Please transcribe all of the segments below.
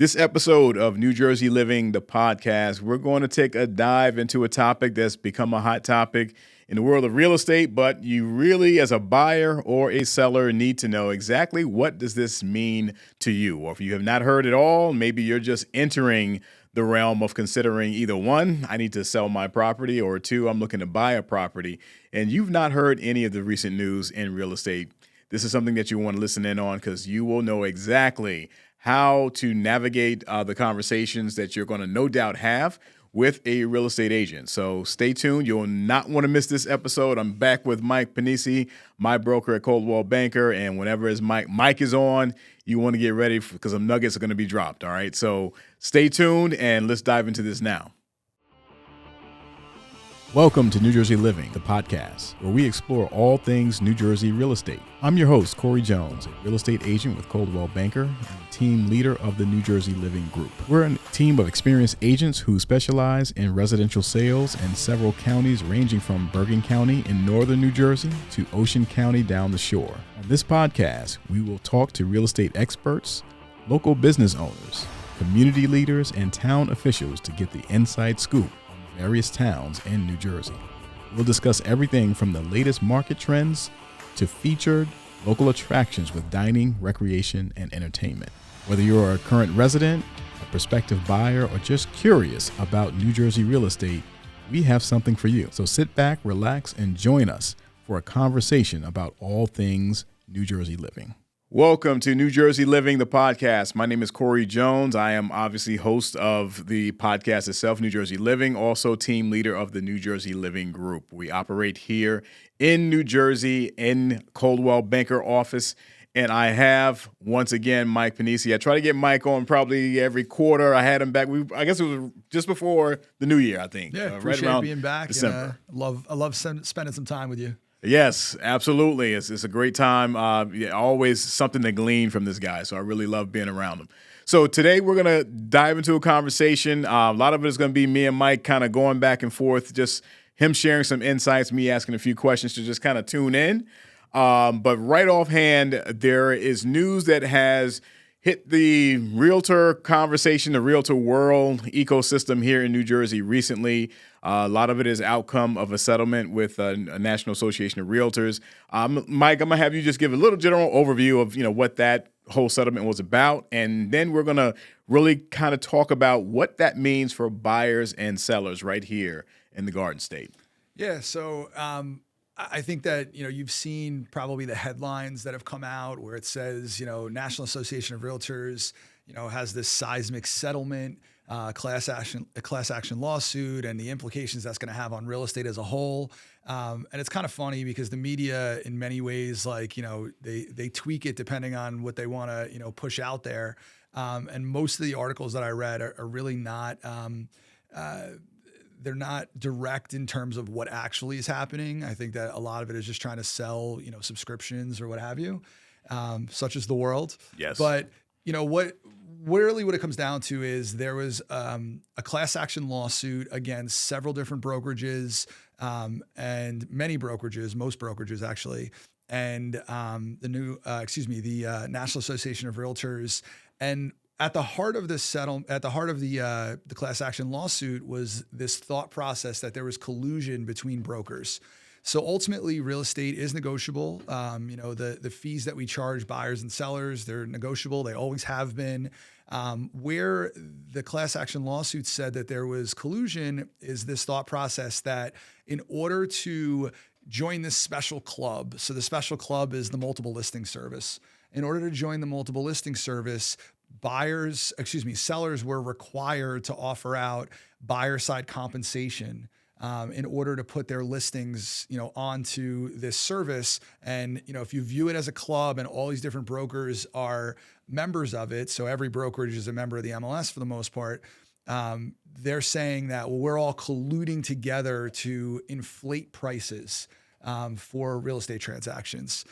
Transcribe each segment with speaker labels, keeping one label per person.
Speaker 1: This episode of New Jersey Living, the podcast, we're going to take a dive into a topic that's become a hot topic in the world of real estate, but you really, as a buyer or a seller, need to know exactly what does this mean to you. Or if you have not heard it all, maybe you're just entering the realm of considering either one, I need to sell my property, or two, I'm looking to buy a property, and you've not heard any of the recent news in real estate. This is something that you want to listen in on because you will know exactly how to navigate the conversations that you're going to no doubt have with a real estate agent. So stay tuned. You'll not want to miss this episode. I'm back with Mike Pennisi, my broker at Coldwell Banker. And whenever his Mike is on, you want to get ready because some nuggets are going to be dropped. All right. So stay tuned and let's dive into this now. Welcome to New Jersey Living, the podcast, where we explore all things New Jersey real estate. I'm your host, Corey Jones, a real estate agent with Coldwell Banker and the team leader of the New Jersey Living Group. We're a team of experienced agents who specialize in residential sales in several counties ranging from Bergen County in northern New Jersey to Ocean County down the shore. On this podcast, we will talk to real estate experts, local business owners, community leaders, and town officials to get the inside scoop various towns in New Jersey. We'll discuss everything from the latest market trends to featured local attractions with dining, recreation, and entertainment. Whether you're a current resident, a prospective buyer, or just curious about New Jersey real estate, we have something for you. So sit back, relax, and join us for a conversation about all things New Jersey living. Welcome to New Jersey Living, the podcast. My name is Corey Jones. I am obviously host of the podcast itself, New Jersey Living, also team leader of the New Jersey Living Group. We operate here in New Jersey in Coldwell Banker office. And I have, once again, Mike Pennisi. I try to get Mike on probably every quarter. I had him back. I guess it was just before the new year, I think.
Speaker 2: Yeah, appreciate
Speaker 1: right around
Speaker 2: being back.
Speaker 1: December.
Speaker 2: And, I love spending some time with you.
Speaker 1: Yes, absolutely. It's a great time. Always something to glean from this guy. So I really love being around him. So today we're going to dive into a conversation. A lot of it is going to be me and Mike kind of going back and forth, just him sharing some insights, me asking a few questions to just kind of tune in. But right offhand, there is news that has hit the realtor conversation, the realtor world ecosystem here in New Jersey recently. A lot of it is outcome of a settlement with a National Association of Realtors. Mike, I'm gonna have you just give a little general overview of what that whole settlement was about, and then we're gonna really kind of talk about what that means for buyers and sellers right here in the Garden State.
Speaker 2: Yeah, so I think that you've seen probably the headlines that have come out where it says National Association of Realtors has this seismic settlement. A class action lawsuit and the implications that's going to have on real estate as a whole. And it's kind of funny because the media in many ways, they tweak it depending on what they want to, push out there. And most of the articles that I read are really not, they're not direct in terms of what actually is happening. I think that a lot of it is just trying to sell, subscriptions or what have you, such as the world.
Speaker 1: Yes.
Speaker 2: But what it comes down to is there was a class action lawsuit against several different brokerages and many brokerages, most brokerages actually, and the National Association of Realtors. And at the heart of this settlement, at the heart of the class action lawsuit was this thought process that there was collusion between brokers. So ultimately, real estate is negotiable. The fees that we charge buyers and sellers, they're negotiable. They always have been. Where the class action lawsuit said that there was collusion is this thought process that in order to join this special club, so the special club is the multiple listing service. In order to join the multiple listing service, sellers were required to offer out buyer side compensation in order to put their listings, onto this service. And, if you view it as a club and all these different brokers are members of it, so every brokerage is a member of the MLS for the most part, they're saying that, well, we're all colluding together to inflate prices for real estate transactions.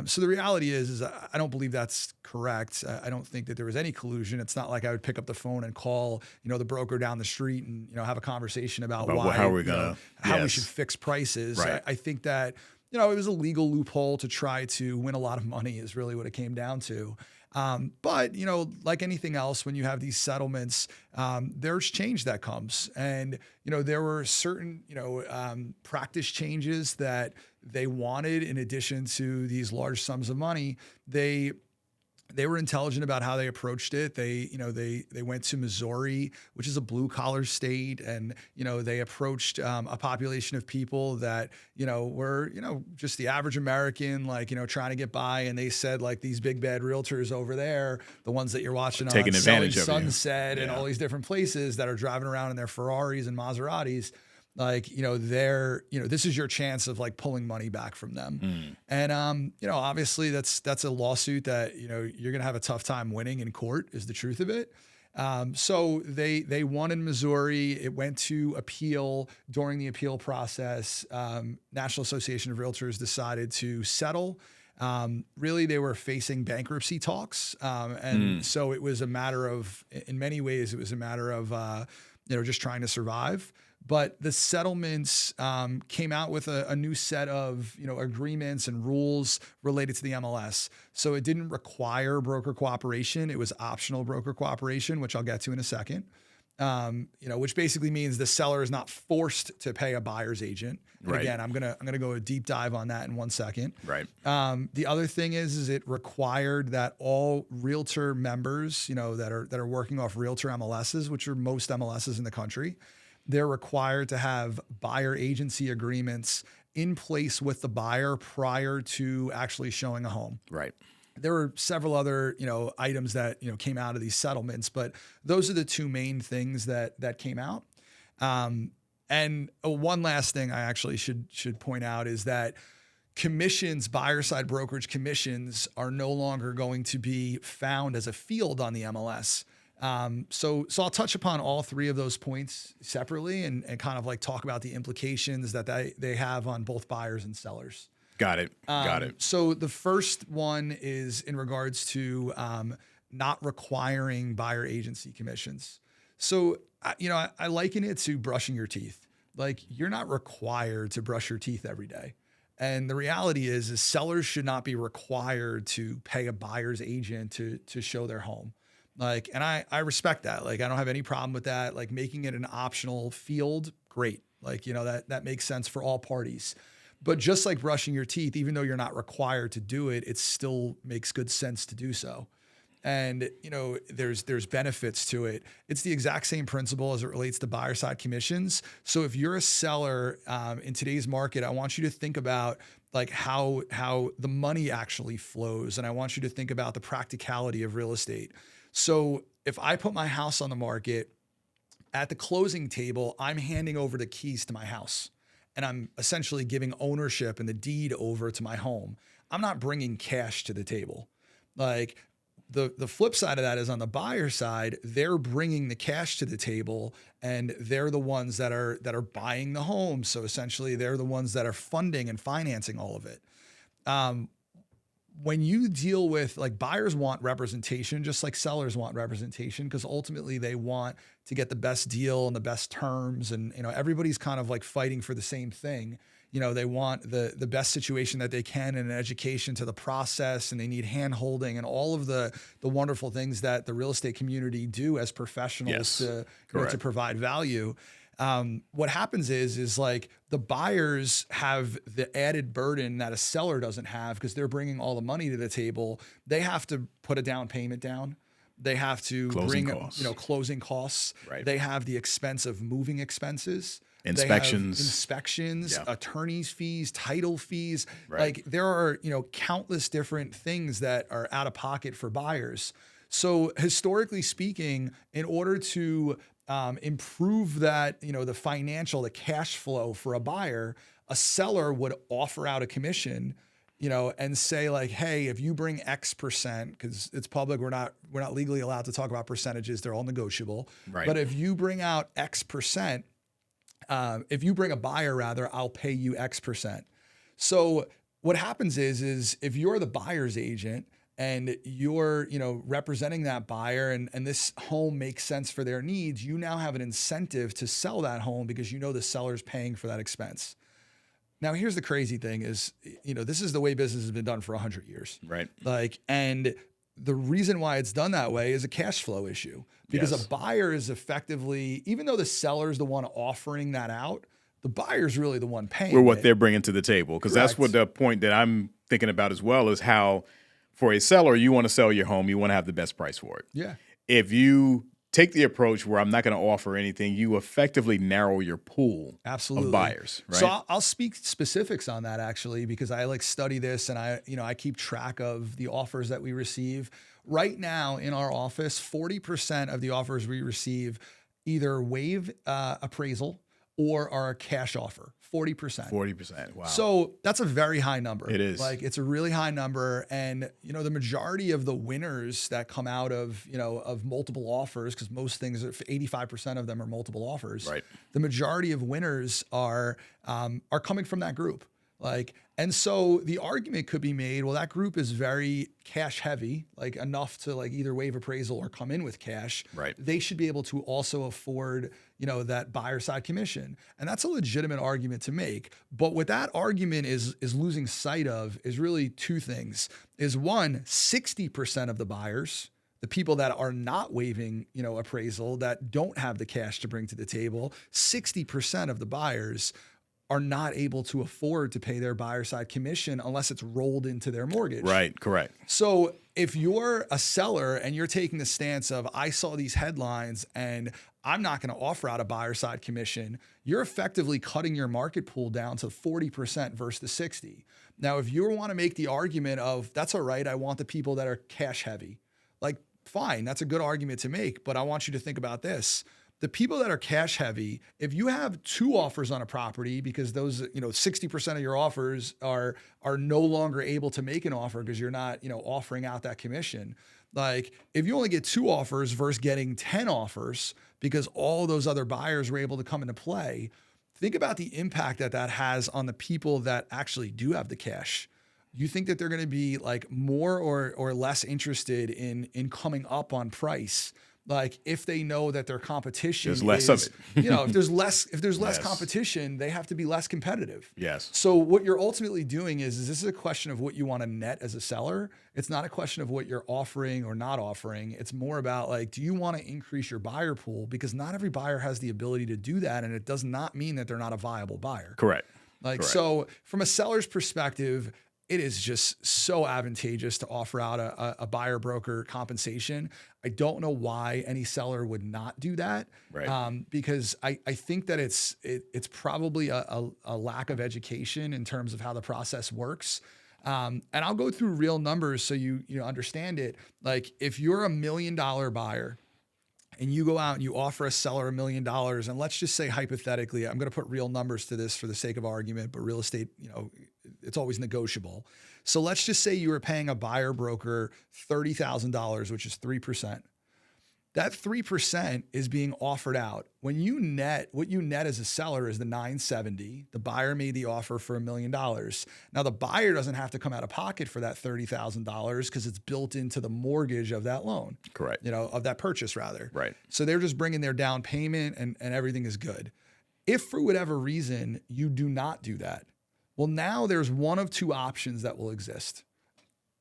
Speaker 2: So the reality is I don't believe that's correct. I don't think that there was any collusion. It's not like I would pick up the phone and call, the broker down the street and, have a conversation about how we should fix prices.
Speaker 1: Right.
Speaker 2: I think that, it was a legal loophole to try to win a lot of money is really what it came down to. But, like anything else, when you have these settlements, there's change that comes. And, there were certain, practice changes that they wanted in addition to these large sums of money. They were intelligent about how they approached it. They went to Missouri, which is a blue collar state. And, they approached a population of people that, were, just the average American, trying to get by. And they said, these big bad realtors over there, the ones that you're watching
Speaker 1: taking
Speaker 2: on
Speaker 1: advantage of
Speaker 2: Sunset and all these different places that are driving around in their Ferraris and Maseratis. This is your chance of pulling money back from them. And, obviously that's a lawsuit that, you're going to have a tough time winning in court is the truth of it. So they won in Missouri. It went to appeal. During the appeal process, National Association of Realtors decided to settle. Really, they were facing bankruptcy talks. So it was a matter of, in many ways, just trying to survive. But the settlements came out with a new set of agreements and rules related to the MLS. So it didn't require broker cooperation; it was optional broker cooperation, which I'll get to in a second. Which basically means the seller is not forced to pay a buyer's agent. And again, I'm gonna go a deep dive on that in 1 second.
Speaker 1: Right.
Speaker 2: The other thing is it required that all realtor members, that are working off realtor MLSs, which are most MLSs in the country. They're required to have buyer agency agreements in place with the buyer prior to actually showing a home.
Speaker 1: Right.
Speaker 2: There were several other, items that, came out of these settlements, but those are the two main things that came out. And one last thing I actually should point out is that commissions, buyer side brokerage commissions, are no longer going to be found as a field on the MLS. So I'll touch upon all three of those points separately and kind of talk about the implications that they have on both buyers and sellers.
Speaker 1: Got it.
Speaker 2: So the first one is in regards to not requiring buyer agency commissions. So, I liken it to brushing your teeth. You're not required to brush your teeth every day. And the reality is sellers should not be required to pay a buyer's agent to show their home. And I respect that. I don't have any problem with that. Making it an optional field, great. That makes sense for all parties. But just like brushing your teeth, even though you're not required to do it, it still makes good sense to do so. And, there's benefits to it. It's the exact same principle as it relates to buyer side commissions. So if you're a seller in today's market, I want you to think about how the money actually flows. And I want you to think about the practicality of real estate. So if I put my house on the market, at the closing table, I'm handing over the keys to my house and I'm essentially giving ownership and the deed over to my home. I'm not bringing cash to the table. The flip side of that is on the buyer side, they're bringing the cash to the table and they're the ones that are buying the home. So essentially they're the ones that are funding and financing all of it. When you deal with buyers want representation, just like sellers want representation, because ultimately they want to get the best deal and the best terms. And, everybody's kind of fighting for the same thing. They want the best situation that they can and an education to the process, and they need hand holding and all of the wonderful things that the real estate community do as professionals to provide value. What happens is the buyers have the added burden that a seller doesn't have because they're bringing all the money to the table. They have to put a down payment down. They have to bring closing costs.
Speaker 1: Right.
Speaker 2: They have the expense of moving expenses.
Speaker 1: Inspections,
Speaker 2: attorney's fees, title fees.
Speaker 1: Right.
Speaker 2: There are, countless different things that are out of pocket for buyers. So historically speaking, in order to improve that, the cash flow for a buyer, a seller would offer out a commission, and say hey, if you bring X percent, because it's public, we're not legally allowed to talk about percentages. They're all negotiable.
Speaker 1: Right.
Speaker 2: But if you bring out X percent, if you bring a buyer, I'll pay you X percent. So what happens is if you're the buyer's agent and you're, representing that buyer and this home makes sense for their needs, you now have an incentive to sell that home because the seller's paying for that expense. Now, here's the crazy thing is, this is the way business has been done for 100 years.
Speaker 1: Right.
Speaker 2: And the reason why it's done that way is a cash flow issue, because
Speaker 1: Yes.
Speaker 2: a buyer is effectively, even though the seller is the one offering that out, the buyer's really the one paying
Speaker 1: Or what
Speaker 2: it.
Speaker 1: they're bringing to the table. Because that's what the point that I'm thinking about as well is how, for a seller, you want to sell your home, you want to have the best price for it.
Speaker 2: Yeah.
Speaker 1: If you take the approach where I'm not going to offer anything, you effectively narrow your pool
Speaker 2: Absolutely.
Speaker 1: of buyers, right?
Speaker 2: So I'll speak specifics on that actually, because I like study this and I keep track of the offers that we receive. Right now in our office, 40% of the offers we receive either waive appraisal or are a cash offer. 40%.
Speaker 1: 40%. Wow.
Speaker 2: So that's a very high number.
Speaker 1: It is.
Speaker 2: Like, it's a really high number. And, the majority of the winners that come out of, of multiple offers, because most things, 85% of them are multiple offers.
Speaker 1: Right.
Speaker 2: The majority of winners are coming from that group. And so the argument could be made, well, that group is very cash heavy, like enough to like either waive appraisal or come in with cash.
Speaker 1: Right.
Speaker 2: They should be able to also afford, that buyer side commission. And that's a legitimate argument to make. But what that argument is losing sight of is really two things. Is one, 60% of the buyers, the people that are not waiving, appraisal, that don't have the cash to bring to the table, 60% of the buyers are not able to afford to pay their buyer side commission unless it's rolled into their mortgage.
Speaker 1: Right, correct.
Speaker 2: So if you're a seller and you're taking the stance of, I saw these headlines and I'm not going to offer out a buyer side commission, you're effectively cutting your market pool down to 40% versus the 60. Now, if you want to make the argument of, that's all right, I want the people that are cash heavy, like, fine, that's a good argument to make, but I want you to think about this. The people that are cash heavy, if you have two offers on a property, because those, 60% of your offers are no longer able to make an offer because you're not, offering out that commission. Like, if you only get two offers versus getting 10 offers because all those other buyers were able to come into play, think about the impact that has on the people that actually do have the cash. You think that they're going to be like more or less interested in coming up on price? Like, if they know that their competition
Speaker 1: there's less of it.
Speaker 2: if there's less
Speaker 1: Yes.
Speaker 2: competition, they have to be less competitive.
Speaker 1: Yes.
Speaker 2: So what you're ultimately doing is this is a question of what you want to net as a seller. It's not a question of what you're offering or not offering. It's more about like, do you want to increase your buyer pool? Because not every buyer has the ability to do that. And it does not mean that they're not a viable buyer.
Speaker 1: Correct.
Speaker 2: Correct. So from a seller's perspective, it is just so advantageous to offer out a buyer broker compensation. I don't know why any seller would not do that.
Speaker 1: Right.
Speaker 2: Because I think that it's probably a lack of education in terms of how the process works. And I'll go through real numbers so you understand it. Like, if you're $1 million buyer and you go out and you offer a seller $1 million, and let's just say hypothetically, I'm going to put real numbers to this for the sake of argument, but real estate, it's always negotiable. So let's just say you were paying a buyer broker $30,000, which is 3%. That 3% is being offered out. When you net, what you net as a seller is the $970. The buyer made the offer for $1 million. Now, the buyer doesn't have to come out of pocket for that $30,000 because it's built into the mortgage of that loan.
Speaker 1: Correct.
Speaker 2: Of that purchase rather.
Speaker 1: Right.
Speaker 2: So they're just bringing their down payment and everything is good. If for whatever reason you do not do that, well, now there's one of two options that will exist.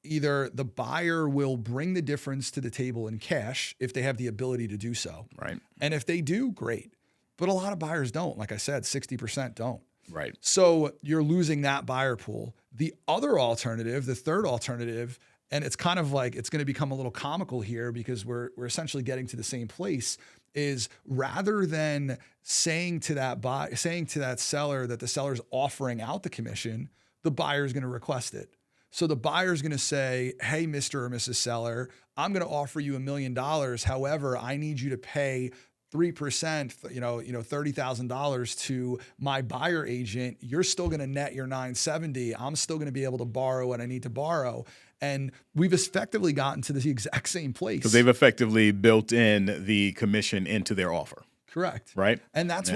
Speaker 2: Either the buyer will bring the difference to the table in cash if they have the ability to do so.
Speaker 1: Right.
Speaker 2: And if they do, great. But a lot of buyers don't. Like I said, 60% don't.
Speaker 1: Right.
Speaker 2: So you're losing that buyer pool. The other alternative, the third alternative, and it's kind of like, it's going to become a little comical here because we're essentially getting to the same place, is rather than saying to that seller that the seller's offering out the commission, the buyer's going to request it. So the buyer's going to say, hey, Mr. or Mrs. Seller, I'm going to offer you $1 million. However, I need you to pay 3%, $30,000 to my buyer agent. You're still going to net your $970. I'm still going to be able to borrow what I need to borrow. And we've effectively gotten to the exact same place.
Speaker 1: Because they've effectively built in the commission into their offer.
Speaker 2: Correct.
Speaker 1: Right.
Speaker 2: And that's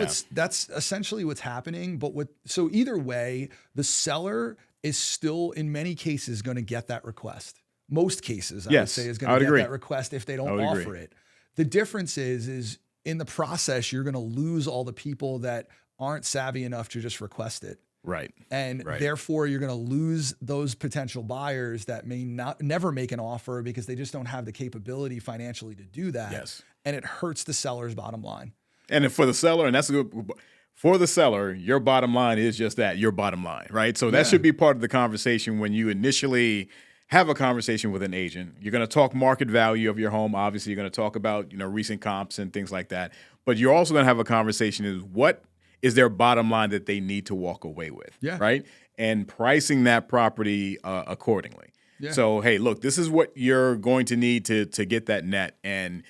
Speaker 2: essentially what's happening. But so either way, the seller is still in many cases going to get that request. Most cases, I would say, is going to get that request if they don't offer it. The difference is in the process, you're going to lose all the people that aren't savvy enough to just request it.
Speaker 1: Right.
Speaker 2: And
Speaker 1: Right.
Speaker 2: therefore you're going to lose those potential buyers that may never make an offer because they just don't have the capability financially to do that.
Speaker 1: Yes.
Speaker 2: And it hurts the seller's bottom line.
Speaker 1: And for the seller, and that's a good, for the seller, your bottom line is just that, your bottom line, right? So that should be part of the conversation when you initially have a conversation with an agent. You're going to talk market value of your home. Obviously, you're going to talk about, recent comps and things like that. But you're also going to have a conversation is what is their bottom line that they need to walk away with, right? And pricing that property accordingly. Yeah. So, hey, look, this is what you're going to need to get that net. And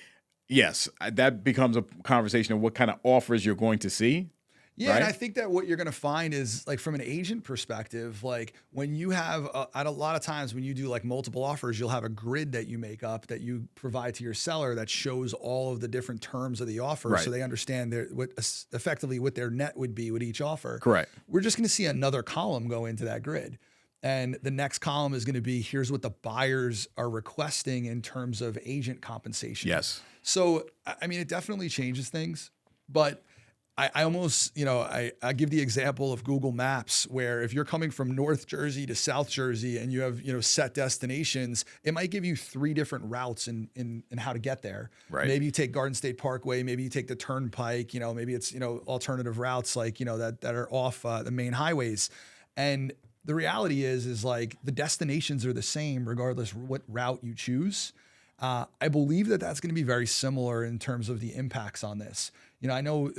Speaker 1: yes, that becomes a conversation of what kind of offers you're going to see.
Speaker 2: Yeah, right? And I think that what you're going to find is, like, from an agent perspective, like when you have at a lot of times when you do like multiple offers, you'll have a grid that you make up that you provide to your seller that shows all of the different terms of the offer, so they understand effectively what their net would be with each offer.
Speaker 1: Correct.
Speaker 2: We're just going to see another column go into that grid. And the next column is going to be, here's what the buyers are requesting in terms of agent compensation.
Speaker 1: Yes.
Speaker 2: So, I mean, it definitely changes things, but I almost, I give the example of Google Maps, where if you're coming from North Jersey to South Jersey and you have, set destinations, it might give you 3 different routes in how to get there.
Speaker 1: Right.
Speaker 2: Maybe you take Garden State Parkway, maybe you take the Turnpike, maybe it's, alternative routes like, that are off the main highways. And the reality is like the destinations are the same regardless what route you choose. I believe that that's going to be very similar in terms of the impacts on this. I know,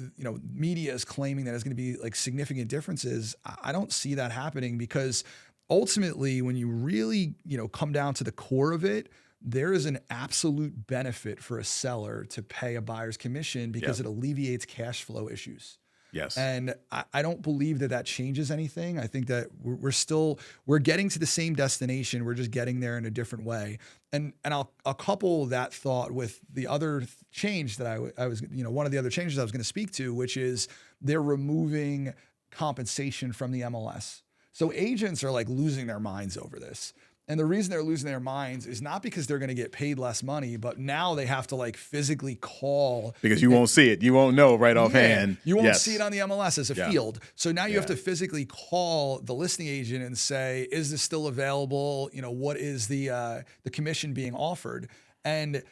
Speaker 2: media is claiming that it's going to be like significant differences. I don't see that happening, because ultimately when you really, come down to the core of it, there is an absolute benefit for a seller to pay a buyer's commission because it alleviates cash flow issues.
Speaker 1: Yes.
Speaker 2: And I don't believe that changes anything. I think that we're getting to the same destination. We're just getting there in a different way. And I'll couple that thought with the other change that I was, one of the other changes I was going to speak to, which is they're removing compensation from the MLS. So agents are like losing their minds over this. And the reason they're losing their minds is not because they're going to get paid less money, but now they have to like physically call. Because
Speaker 1: you won't see it. You won't know right offhand.
Speaker 2: You won't see it on the MLS as a field. So now you have to physically call the listing agent and say, is this still available? What is the commission being offered? And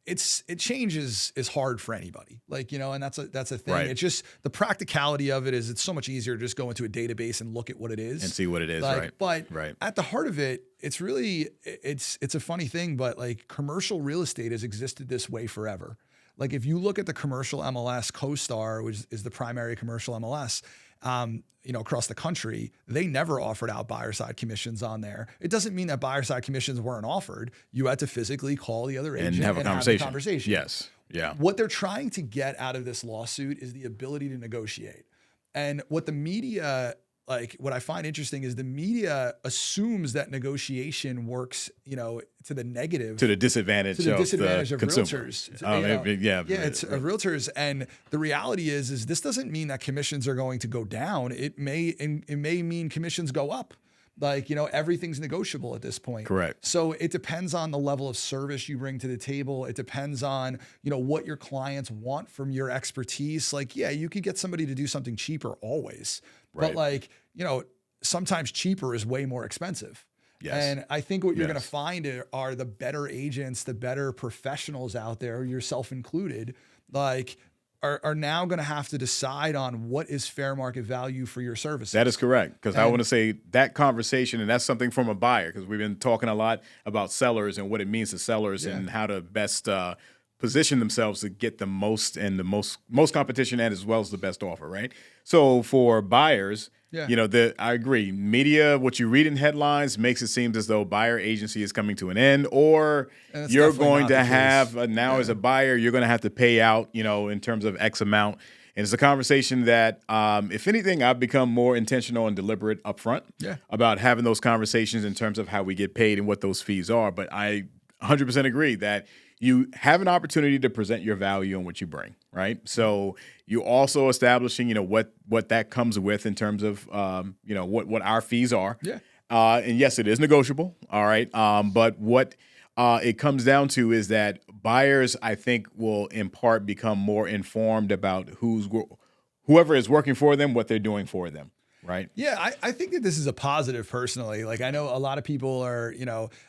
Speaker 2: it changes is hard for anybody. Like, and that's a thing. Right. It's just the practicality of it is it's so much easier to just go into a database and look at what it is
Speaker 1: and see what it is.
Speaker 2: Like,
Speaker 1: right.
Speaker 2: But at the heart of it, it's really, it's a funny thing, but like commercial real estate has existed this way forever. Like if you look at the commercial MLS, CoStar, which is the primary commercial MLS, across the country, they never offered out buyer side commissions on there. It doesn't mean that buyer side commissions weren't offered. You had to physically call the other agent
Speaker 1: and have a
Speaker 2: conversation.
Speaker 1: Yes. Yeah.
Speaker 2: What they're trying to get out of this lawsuit is the ability to negotiate. And what the media, what I find interesting is the media assumes that negotiation works, to the negative,
Speaker 1: to the disadvantage of
Speaker 2: realtors. It's realtors. And the reality is this doesn't mean that commissions are going to go down. It may mean commissions go up. Everything's negotiable at this point.
Speaker 1: Correct.
Speaker 2: So it depends on the level of service you bring to the table. It depends on, what your clients want from your expertise. You could get somebody to do something cheaper always, but sometimes cheaper is way more expensive.
Speaker 1: Yes.
Speaker 2: And I think what you're going to find are the better agents, the better professionals out there, yourself included, are now going to have to decide on what is fair market value for your services.
Speaker 1: That is correct. Because I want to say that conversation, and that's something from a buyer, because we've been talking a lot about sellers and what it means to sellers and how to best position themselves to get the most and the most competition and as well as the best offer, right? So for buyers, I agree. Media, what you read in headlines makes it seem as though buyer agency is coming to an end, or you're going to have as a buyer, you're going to have to pay out, in terms of X amount. And it's a conversation that, if anything, I've become more intentional and deliberate upfront about having those conversations in terms of how we get paid and what those fees are. But I 100% agree that you have an opportunity to present your value and what you bring, right? So you're also establishing, what that comes with in terms of, what our fees are.
Speaker 2: Yeah.
Speaker 1: And yes, it is negotiable. All right. But what it comes down to is that buyers, I think, will in part become more informed about whoever is working for them, what they're doing for them. right?
Speaker 2: Yeah, I think that this is a positive personally. Like, I know a lot of people are,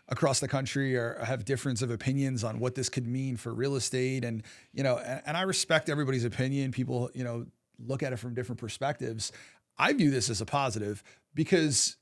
Speaker 2: across the country have difference of opinions on what this could mean for real estate. And, and I respect everybody's opinion. People, look at it from different perspectives. I view this as a positive because,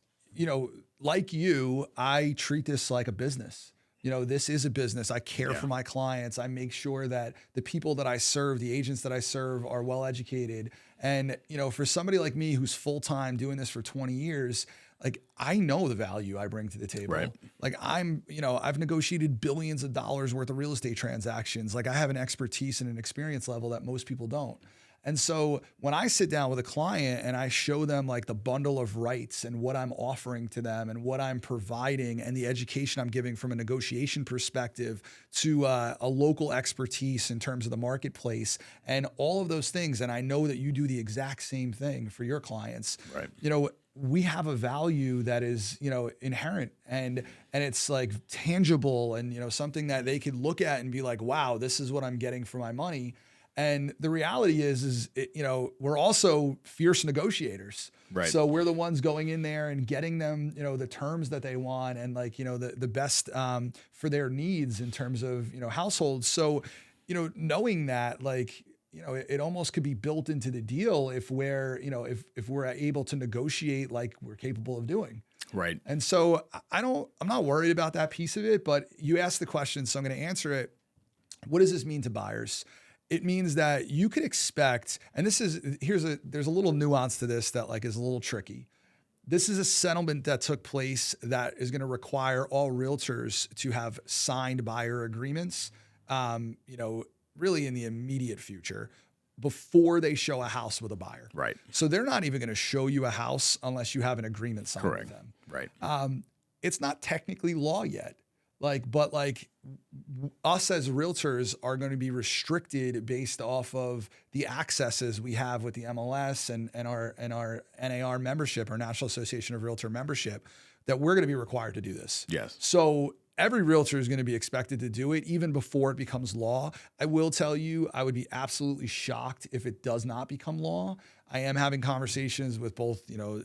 Speaker 2: like you, I treat this like a business. This is a business. I care for my clients. I make sure that the people that I serve, the agents that I serve, are well educated. And, for somebody like me who's full-time doing this for 20 years, like, I know the value I bring to the table.
Speaker 1: Right.
Speaker 2: Like, I've negotiated billions of dollars worth of real estate transactions. Like, I have an expertise and an experience level that most people don't. And so when I sit down with a client and I show them like the bundle of rights and what I'm offering to them and what I'm providing and the education I'm giving from a negotiation perspective to a local expertise in terms of the marketplace and all of those things, and I know that you do the exact same thing for your clients,
Speaker 1: right?
Speaker 2: We have a value that is, inherent and it's like tangible and, something that they could look at and be like, wow, this is what I'm getting for my money. And the reality is we're also fierce negotiators.
Speaker 1: Right.
Speaker 2: So we're the ones going in there and getting them, the terms that they want and like, the best for their needs in terms of, households. So, knowing that, like, it almost could be built into the deal if we're, if we're able to negotiate like we're capable of doing.
Speaker 1: Right.
Speaker 2: And so I'm not worried about that piece of it, but you asked the question, so I'm going to answer it. What does this mean to buyers? It means that you could expect, and there's a little nuance to this that like is a little tricky. This is a settlement that took place that is going to require all realtors to have signed buyer agreements, really in the immediate future before they show a house with a buyer.
Speaker 1: Right.
Speaker 2: So they're not even going to show you a house unless you have an agreement signed with them.
Speaker 1: Right.
Speaker 2: It's not technically law yet. But us as realtors are going to be restricted based off of the accesses we have with the MLS and our NAR membership, our National Association of Realtor membership, that we're going to be required to do this.
Speaker 1: Yes.
Speaker 2: So every realtor is going to be expected to do it even before it becomes law. I will tell you, I would be absolutely shocked if it does not become law. I am having conversations with both, the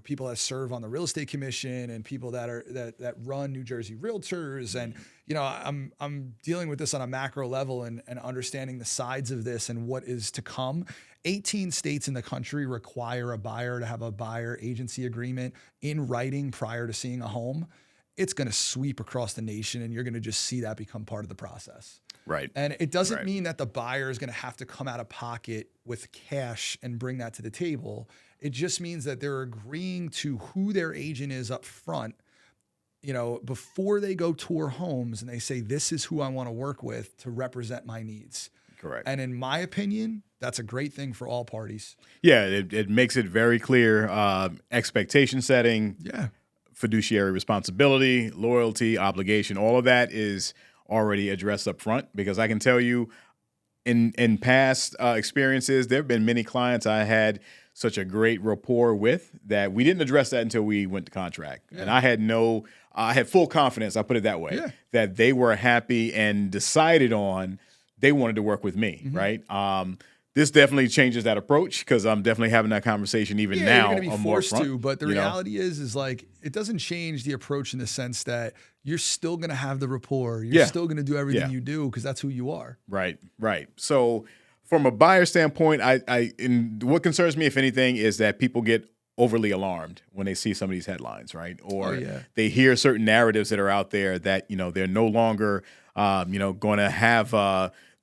Speaker 2: people that serve on the real estate commission and people that run New Jersey Realtors. And, I'm dealing with this on a macro level and understanding the sides of this and what is to come. 18 states in the country require a buyer to have a buyer agency agreement in writing prior to seeing a home. It's going to sweep across the nation and you're going to just see that become part of the process.
Speaker 1: Right.
Speaker 2: And it doesn't mean that the buyer is going to have to come out of pocket with cash and bring that to the table. It just means that they're agreeing to who their agent is up front, before they go tour homes and they say, this is who I want to work with to represent my needs.
Speaker 1: Correct.
Speaker 2: And in my opinion, that's a great thing for all parties.
Speaker 1: Yeah. It makes it very clear, expectation setting.
Speaker 2: Yeah.
Speaker 1: Fiduciary responsibility, loyalty, obligation, all of that is already addressed up front, because I can tell you in past experiences, there have been many clients I had such a great rapport with that we didn't address that until we went to contract. Yeah. And I had full confidence, I'll put it that way, that they were happy and decided on they wanted to work with me, right? This definitely changes that approach because I'm definitely having that conversation even now.
Speaker 2: You're going to be forced to, but the reality is like it doesn't change the approach in the sense that you're still going to have the rapport. You're still going to do everything you do because that's who you are.
Speaker 1: Right. So from a buyer standpoint, and what concerns me, if anything, is that people get overly alarmed when they see some of these headlines, right? Or they hear certain narratives that are out there that, they're no longer, going to have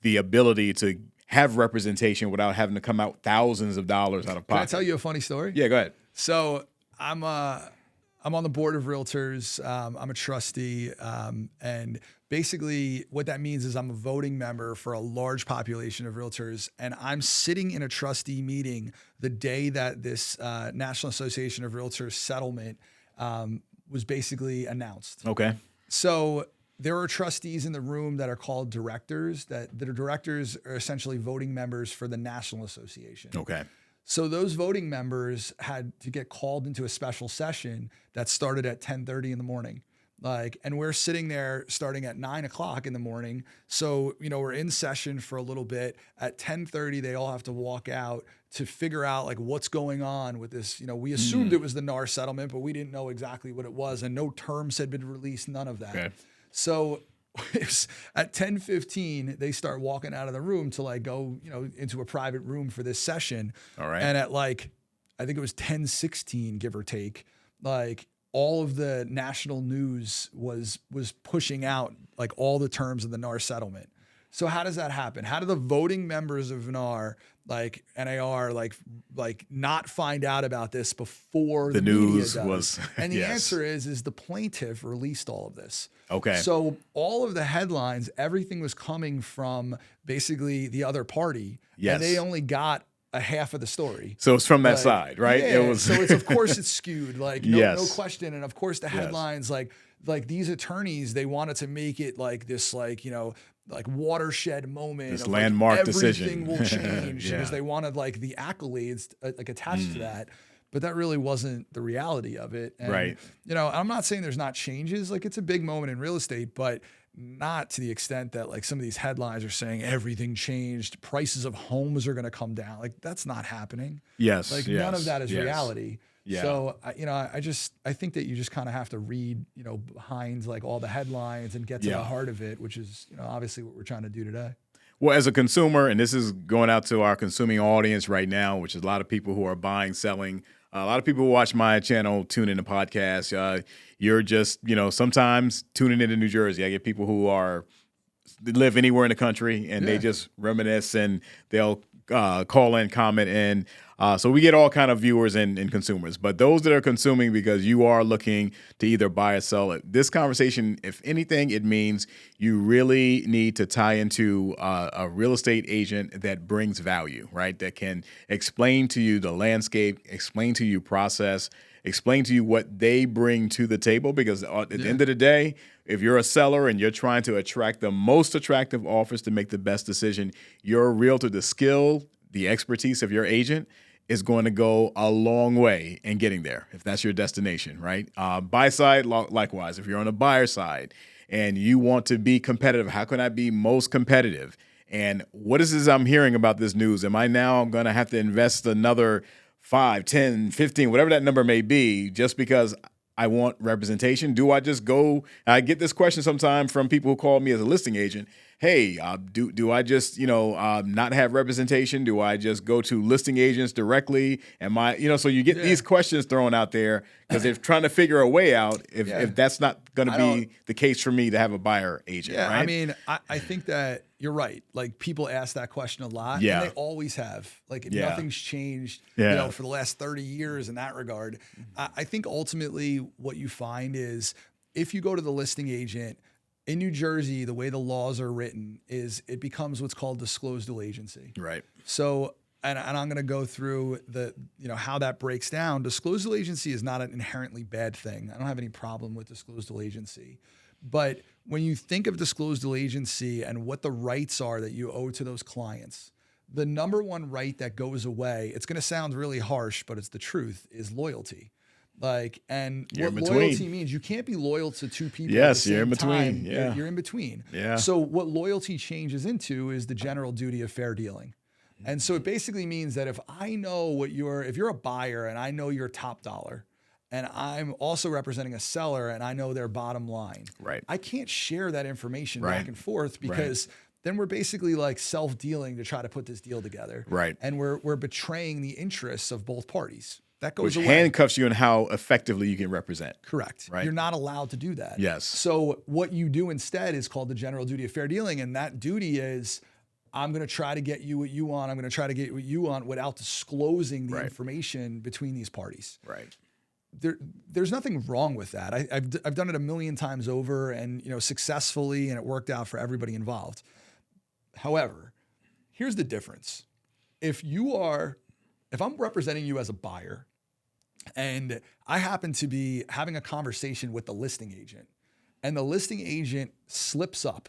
Speaker 1: the ability to have representation without having to come out thousands of dollars out of pocket.
Speaker 2: Can I tell you a funny story?
Speaker 1: Yeah, go ahead.
Speaker 2: So I'm on the board of realtors. I'm a trustee. And basically what that means is I'm a voting member for a large population of realtors. And I'm sitting in a trustee meeting the day that this National Association of Realtors settlement was basically announced.
Speaker 1: Okay.
Speaker 2: So there are trustees in the room that are called directors, that are directors are essentially voting members for the National Association.
Speaker 1: Okay.
Speaker 2: So those voting members had to get called into a special session that started at 10:30 in the morning. And we're sitting there starting at 9 o'clock in the morning. So, we're in session for a little bit. At 10:30, they all have to walk out to figure out like what's going on with this. We assumed it was the NAR settlement, but we didn't know exactly what it was, and no terms had been released, none of that.
Speaker 1: Okay.
Speaker 2: So at 10:15, they start walking out of the room to like go, into a private room for this session.
Speaker 1: All right.
Speaker 2: And at like, I think it was 10:16, give or take, like all of the national news was pushing out like all the terms of the NAR settlement. So how does that happen? How do the voting members of NAR, like NAR, like not find out about this before the
Speaker 1: news
Speaker 2: media does?
Speaker 1: was?
Speaker 2: And the
Speaker 1: Yes.
Speaker 2: answer is the plaintiff released all of this.
Speaker 1: Okay.
Speaker 2: So all of the headlines, everything was coming from basically the other party.
Speaker 1: Yes.
Speaker 2: And they only got a half of the story.
Speaker 1: So it's from that side, right?
Speaker 2: Yeah,
Speaker 1: It was.
Speaker 2: so it's, of course it's skewed, like no
Speaker 1: Yes.
Speaker 2: question. And of course the headlines, like these attorneys, they wanted to make it like this, like, like watershed moment.
Speaker 1: This
Speaker 2: of,
Speaker 1: landmark
Speaker 2: like,
Speaker 1: decision.
Speaker 2: Everything will change
Speaker 1: Yeah.
Speaker 2: because they wanted like the accolades like attached to that. But that really wasn't the reality of it. And,
Speaker 1: Right.
Speaker 2: I'm not saying there's not changes. Like it's a big moment in real estate, but not to the extent that like some of these headlines are saying everything changed, prices of homes are going to come down. Like that's not happening.
Speaker 1: Yes.
Speaker 2: Like
Speaker 1: yes,
Speaker 2: none of that is
Speaker 1: yes.
Speaker 2: reality.
Speaker 1: Yeah.
Speaker 2: So, I think that you just kind of have to read, behind like all the headlines and get to the heart of it, which is, obviously what we're trying to do today.
Speaker 1: Well, as a consumer, and this is going out to our consuming audience right now, which is a lot of people who are buying, selling. A lot of people who watch my channel, tune in to podcasts. You're just, sometimes tuning into New Jersey. I get people who live anywhere in the country, and they just reminisce, and they'll call in, comment in. So we get all kind of viewers and consumers. But those that are consuming because you are looking to either buy or sell it, this conversation, if anything, it means you really need to tie into a real estate agent that brings value, right? That can explain to you the landscape, explain to you process, explain to you what they bring to the table. Because at the end of the day, if you're a seller and you're trying to attract the most attractive offers to make the best decision, your realtor, the skill, the expertise of your agent is going to go a long way in getting there, if that's your destination, right? Buy side, likewise. If you're on the buyer side and you want to be competitive, how can I be most competitive? And what is this I'm hearing about this news? Am I now going to have to invest another 5, 10, 15, whatever that number may be, just because I want representation? Do I just go? I get this question sometimes from people who call me as a listing agent. Hey, do I just, not have representation? Do I just go to listing agents directly? Am I, so you get these questions thrown out there because they're trying to figure a way out if that's not going to be the case for me to have a buyer agent.
Speaker 2: Yeah,
Speaker 1: right?
Speaker 2: I mean, I think that you're right. Like people ask that question a lot,
Speaker 1: Yeah.
Speaker 2: and they always have. Like nothing's changed, for the last 30 years in that regard. I think ultimately what you find is if you go to the listing agent, in New Jersey, the way the laws are written is it becomes what's called disclosed dual agency.
Speaker 1: Right.
Speaker 2: So, and I'm going to go through how that breaks down. Disclosed dual agency is not an inherently bad thing. I don't have any problem with disclosed dual agency. But when you think of disclosed dual agency and what the rights are that you owe to those clients, the number one right that goes away, it's going to sound really harsh, but it's the truth, is loyalty. And
Speaker 1: you're
Speaker 2: what loyalty means, you can't be loyal to two people.
Speaker 1: Yes,
Speaker 2: at the same
Speaker 1: you're in between.
Speaker 2: time.
Speaker 1: Yeah.
Speaker 2: You're in between.
Speaker 1: Yeah.
Speaker 2: So what loyalty changes into is the general duty of fair dealing. And so it basically means that if I know if you're a buyer and I know your top dollar, and I'm also representing a seller and I know their bottom line,
Speaker 1: right,
Speaker 2: I can't share that information back and forth because then we're basically like self-dealing to try to put this deal together.
Speaker 1: Right.
Speaker 2: And we're betraying the interests of both parties. That goes
Speaker 1: Which
Speaker 2: away.
Speaker 1: handcuffs you in how effectively you can represent.
Speaker 2: Correct.
Speaker 1: Right.
Speaker 2: You're not allowed to do that.
Speaker 1: Yes.
Speaker 2: So what you do instead is called the general duty of fair dealing. And that duty is, I'm going to try to get you what you want. I'm going to try to get what you want without disclosing the information between these parties.
Speaker 1: Right.
Speaker 2: There's nothing wrong with that. I've done it a million times over and, successfully, and it worked out for everybody involved. However, here's the difference. If I'm representing you as a buyer and I happen to be having a conversation with the listing agent and the listing agent slips up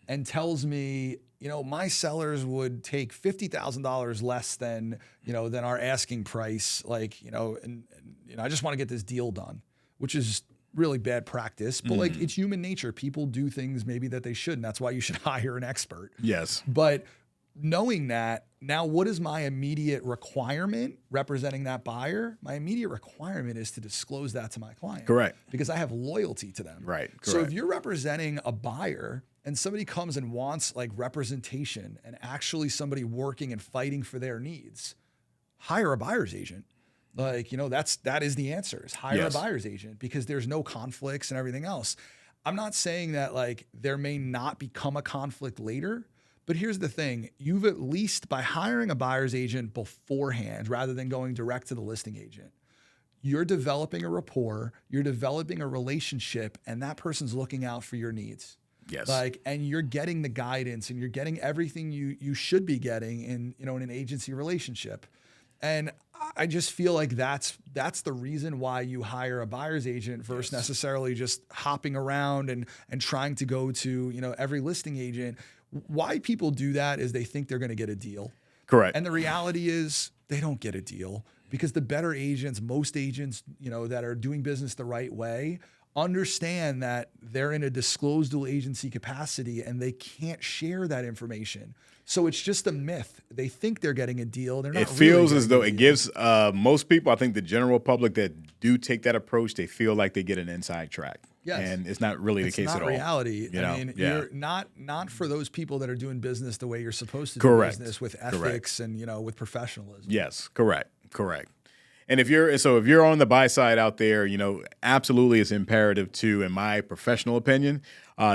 Speaker 2: and tells me, my sellers would take $50,000 less than our asking price. And I just want to get this deal done, which is really bad practice, but like it's human nature. People do things maybe that they shouldn't. That's why you should hire an expert.
Speaker 1: Yes.
Speaker 2: But knowing that, now what is my immediate requirement representing that buyer? My immediate requirement is to disclose that to my client.
Speaker 1: Correct.
Speaker 2: Because I have loyalty to them.
Speaker 1: Right. Correct.
Speaker 2: So if you're representing a buyer and somebody comes and wants like representation and actually somebody working and fighting for their needs, hire a buyer's agent. Like, that is the answer, is hire a buyer's agent, because there's no conflicts and everything else. I'm not saying that like there may not become a conflict later, but here's the thing. You've at least, by hiring a buyer's agent beforehand, rather than going direct to the listing agent, you're developing a rapport, you're developing a relationship, and that person's looking out for your needs.
Speaker 1: Yes.
Speaker 2: Like, and you're getting the guidance and you're getting everything you should be getting in an agency relationship. And I just feel like that's the reason why you hire a buyer's agent versus necessarily just hopping around and trying to go to, every listing agent. Why people do that is they think they're going to get a deal.
Speaker 1: Correct.
Speaker 2: And the reality is they don't get a deal, because the better agents, most agents, that are doing business the right way, understand that they're in a disclosable agency capacity and they can't share that information. So it's just a myth. They think they're getting a deal. They're not.
Speaker 1: It feels as though it gives most people, I think the general public that do take that approach, they feel like they get an inside track.
Speaker 2: Yes.
Speaker 1: And it's not really the case at all.
Speaker 2: It's not reality. You're not for those people that are doing business the way you're supposed to do business, with ethics and, with professionalism.
Speaker 1: Yes, correct. And if you're on the buy side out there, absolutely it's imperative to, in my professional opinion,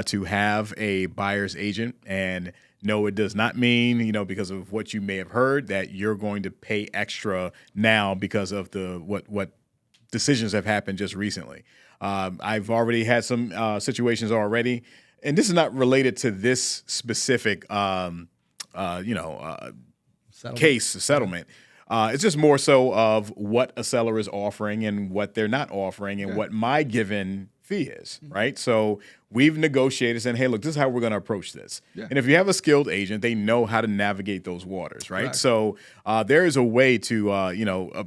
Speaker 1: to have a buyer's agent. And no, it does not mean, because of what you may have heard, that you're going to pay extra now because of what decisions have happened just recently. I've already had some situations already, and this is not related to this specific, settlement. It's just more so of what a seller is offering and what they're not offering and what my given fee is, right? So we've negotiated saying, hey, look, this is how we're going to approach this. Yeah. And if you have a skilled agent, they know how to navigate those waters, right? Correct. So there is a way to,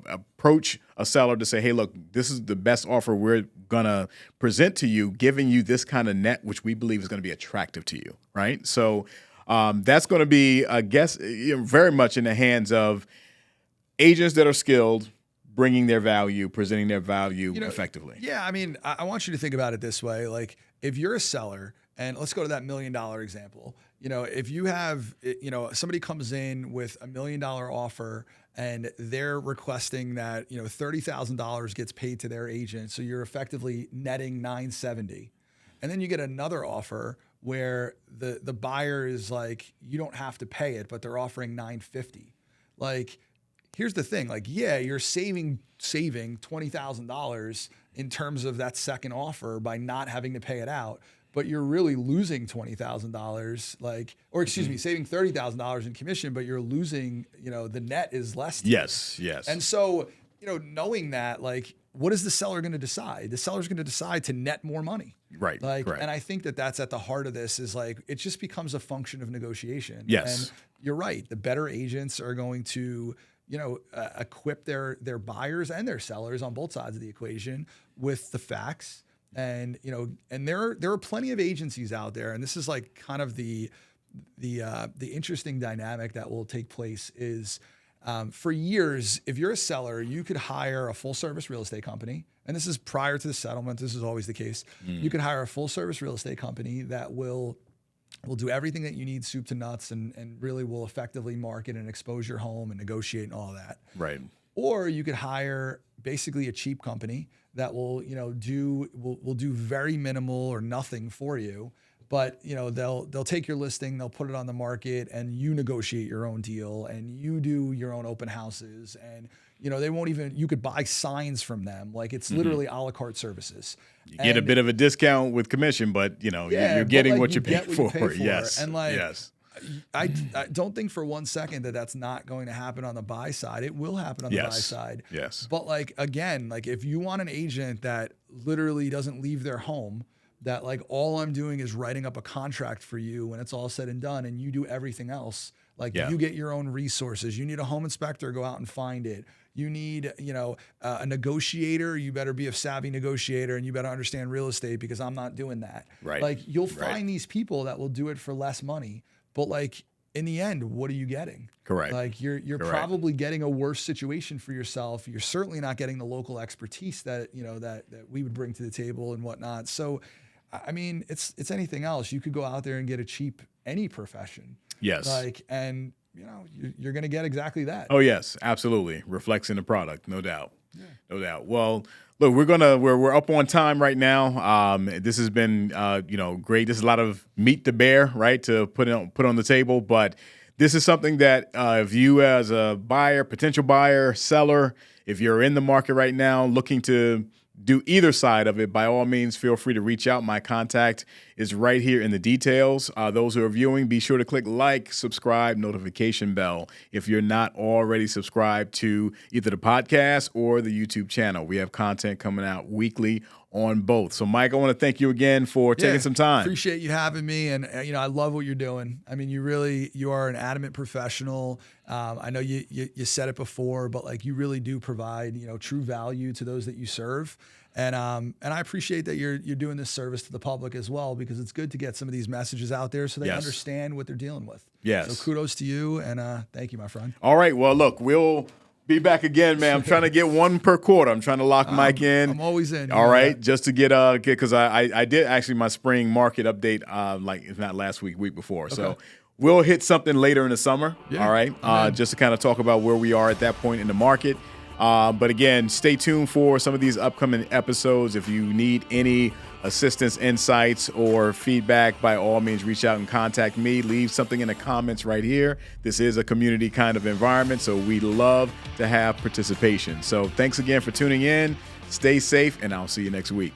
Speaker 1: approach a seller to say, hey, look, this is the best offer we're going to present to you, giving you this kind of net, which we believe is going to be attractive to you, right? So that's going to be, I guess, very much in the hands of agents that are skilled, bringing their value, presenting their value effectively.
Speaker 2: Yeah, I mean, I want you to think about it this way. Like, if you're a seller, and let's go to that $1 million example. If you have, somebody comes in with $1 million offer and they're requesting that, $30,000 gets paid to their agent, so you're effectively netting $970. And then you get another offer where the buyer is like, you don't have to pay it, but they're offering $950. Like, here's the thing, like, yeah, you're saving $20,000 in terms of that second offer by not having to pay it out, but you're really losing $20,000, saving $30,000 in commission, but you're losing, the net is less.
Speaker 1: Yes.
Speaker 2: And so, knowing that, like, what is the seller going to decide? The seller's going to decide to net more money.
Speaker 1: Right. Correct.
Speaker 2: And I think that's at the heart of this, is like, it just becomes a function of negotiation.
Speaker 1: Yes.
Speaker 2: And you're right. The better agents are going to, equip their buyers and their sellers on both sides of the equation with the facts. And, and there are plenty of agencies out there. And this is like kind of the interesting dynamic that will take place is, for years, if you're a seller, you could hire a full service real estate company. And this is prior to the settlement. This is always the case. You could hire a full service real estate company that will do everything that you need, soup to nuts, and really will effectively market and expose your home and negotiate and all that.
Speaker 1: Right.
Speaker 2: Or you could hire basically a cheap company that will do very minimal or nothing for you, but they'll take your listing, they'll put it on the market, and you negotiate your own deal, and you do your own open houses, and they won't even, you could buy signs from them. Like, it's literally a la carte services.
Speaker 1: You get a bit of a discount with commission, but you're getting what you pay for. Yes.
Speaker 2: And I don't think for one second that that's not going to happen on the buy side. It will happen on the buy side.
Speaker 1: Yes.
Speaker 2: But again, if you want an agent that literally doesn't leave their home, that like all I'm doing is writing up a contract for you when it's all said and done, and you do everything else. Like you get your own resources. You need a home inspector, go out and find it. You need, a negotiator. You better be a savvy negotiator, and you better understand real estate, because I'm not doing that.
Speaker 1: Right.
Speaker 2: Like you'll find these people that will do it for less money, but like in the end, what are you getting?
Speaker 1: Correct.
Speaker 2: Like you're probably getting a worse situation for yourself. You're certainly not getting the local expertise that, that we would bring to the table and whatnot. So, I mean, it's anything else. You could go out there and get a cheap any profession.
Speaker 1: Yes.
Speaker 2: Like, and you're going to get exactly that.
Speaker 1: Oh yes, absolutely. Reflects in the product, no doubt. Yeah. No doubt. Well, look, we're up on time right now. This has been great. This is a lot of meat to bear, right, to put on the table. But this is something that if you as a buyer, potential buyer, seller, if you're in the market right now looking to do either side of it, by all means, feel free to reach out. My contact is right here in the details. Those who are viewing, be sure to click like, subscribe, notification bell if you're not already subscribed to either the podcast or the YouTube channel. We have content coming out weekly on both. So, Mike, I want to thank you again for taking some time.
Speaker 2: Appreciate you having me. And, I love what you're doing. I mean, you are an adamant professional. I know you said it before, but like you really do provide, true value to those that you serve. And I appreciate that you're doing this service to the public as well, because it's good to get some of these messages out there so they understand what they're dealing with.
Speaker 1: Yes.
Speaker 2: So kudos to you, and thank you, my friend.
Speaker 1: All right. Well, look, we'll be back again, man. I'm trying to get one per quarter. I'm trying to lock Mike in.
Speaker 2: I'm always in.
Speaker 1: All right, just to get because I did actually my spring market update if not last week before. Okay. So we'll hit something later in the summer. Yeah. All right, just to kind of talk about where we are at that point in the market. But again, stay tuned for some of these upcoming episodes. If you need any assistance, insights, or feedback, by all means, reach out and contact me. Leave something in the comments right here. This is a community kind of environment, so we love to have participation. So thanks again for tuning in. Stay safe, and I'll see you next week.